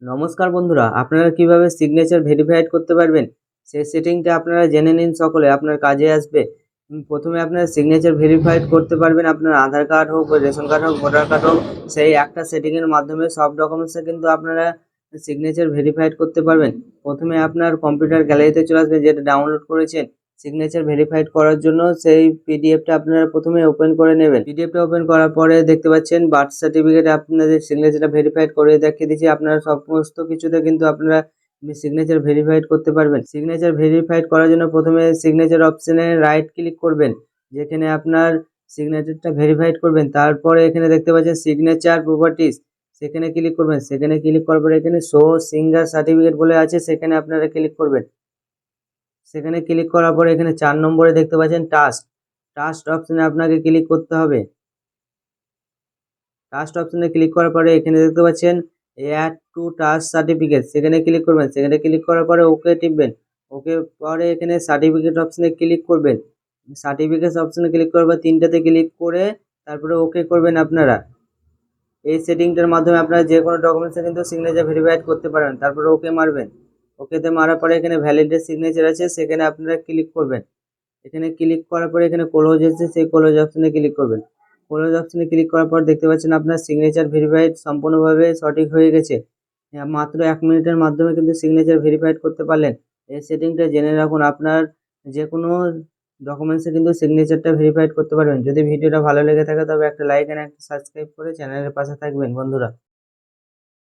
নমস্কার বন্ধুরা, আপনারা কিভাবে সিগনেচার ভেরিফাইড করতে পারবেন সেই সেটিংটা আপনারা জেনে নিন। সকলে আপনার কাজে আসবে। প্রথমে আপনারা সিগনেচার ভেরিফাইড করতে পারবেন আপনার আধার কার্ড হোক, রেশন কার্ড হোক, ভোটার কার্ড হোক। সেই একটা সেটিংয়ের মাধ্যমে সব ডকুমেন্টসে কিন্তু আপনারা সিগনেচার ভেরিফাইড করতে পারবেন। প্রথমে আপনার কম্পিউটার গ্যালারিতে চলে আসবেন, যেটা ডাউনলোড করেছেন সিগনেচার ভেরিফাইড করার জন্য। সেই পিডিএফটা আপনারা প্রথমে ওপেন করে নেবেন। পিডিএফটা ওপেন করার পরে দেখতে পাচ্ছেন বার্থ সার্টিফিকেট আপনাদের সিগনেচারটা ভেরিফাইড করে দেখিয়ে দিচ্ছি। আপনারা সমস্ত কিছুতে কিন্তু আপনারা সিগনেচার ভেরিফাইড করতে পারবেন। সিগনেচার ভেরিফাইড করার জন্য প্রথমে সিগনেচার অপশনে রাইট ক্লিক করবেন, যেখানে আপনার সিগনেচারটা ভেরিফাইড করবেন। তারপরে এখানে দেখতে পাচ্ছেন সিগনেচার প্রপার্টিস, সেখানে ক্লিক করবেন। সেখানে ক্লিক করার পরে এখানে শো সিঙ্গার সার্টিফিকেট বলে আছে, সেখানে আপনারা ক্লিক করবেন। সেখানে ক্লিক করার পরে এখানে 4 নম্বরে দেখতে পাচ্ছেন টাস্ক অপশনে আপনাকে ক্লিক করতে হবে। টাস্ক অপশনে ক্লিক করার পরে এখানে দেখতে পাচ্ছেন অ্যাড টু টাস্ক সার্টিফিকেট, সেখানে ক্লিক করবেন। সেখানে ক্লিক করার পরে ওকে টিপবেন। ওকে পরে এখানে সার্টিফিকেট অপশনে ক্লিক করবেন। সার্টিফিকেট অপশনে ক্লিক করার পর তিনটাতে ক্লিক করে তারপরে ওকে করবেন। আপনারা এই সেটিংটার মাধ্যমে আপনারা যে কোনো ডকুমেন্টসে কিন্তু সিগনেচার ভেরিফাইড করতে পারেন। তারপরে ওকে মারবেন। ওকেতে মারার পরে এখানে ভ্যালিডেট সিগনেচার আছে, সেখানে আপনারা ক্লিক করবেন। এখানে ক্লিক করার পরে এখানে ক্লোজ আছে, সেই ক্লোজ অপশনে ক্লিক করবেন। ক্লোজ অপশনে ক্লিক করার পর দেখতে পাচ্ছেন আপনার সিগনেচার ভেরিফাইড সম্পূর্ণভাবে সঠিক হয়ে গেছে। মাত্র 1 মিনিটের মাধ্যমে কিন্তু সিগনেচার ভেরিফাইড করতে পারলেন। এই সেটিংটা জেনে রাখুন, আপনার যে কোনো ডকুমেন্টসে কিন্তু সিগনেচারটা ভেরিফাইড করতে পারবেন। যদি ভিডিওটা ভালো লেগে থাকে তবে একটা লাইক এন্ড একটা সাবস্ক্রাইব করে চ্যানেলের পাশে থাকবেন বন্ধুরা।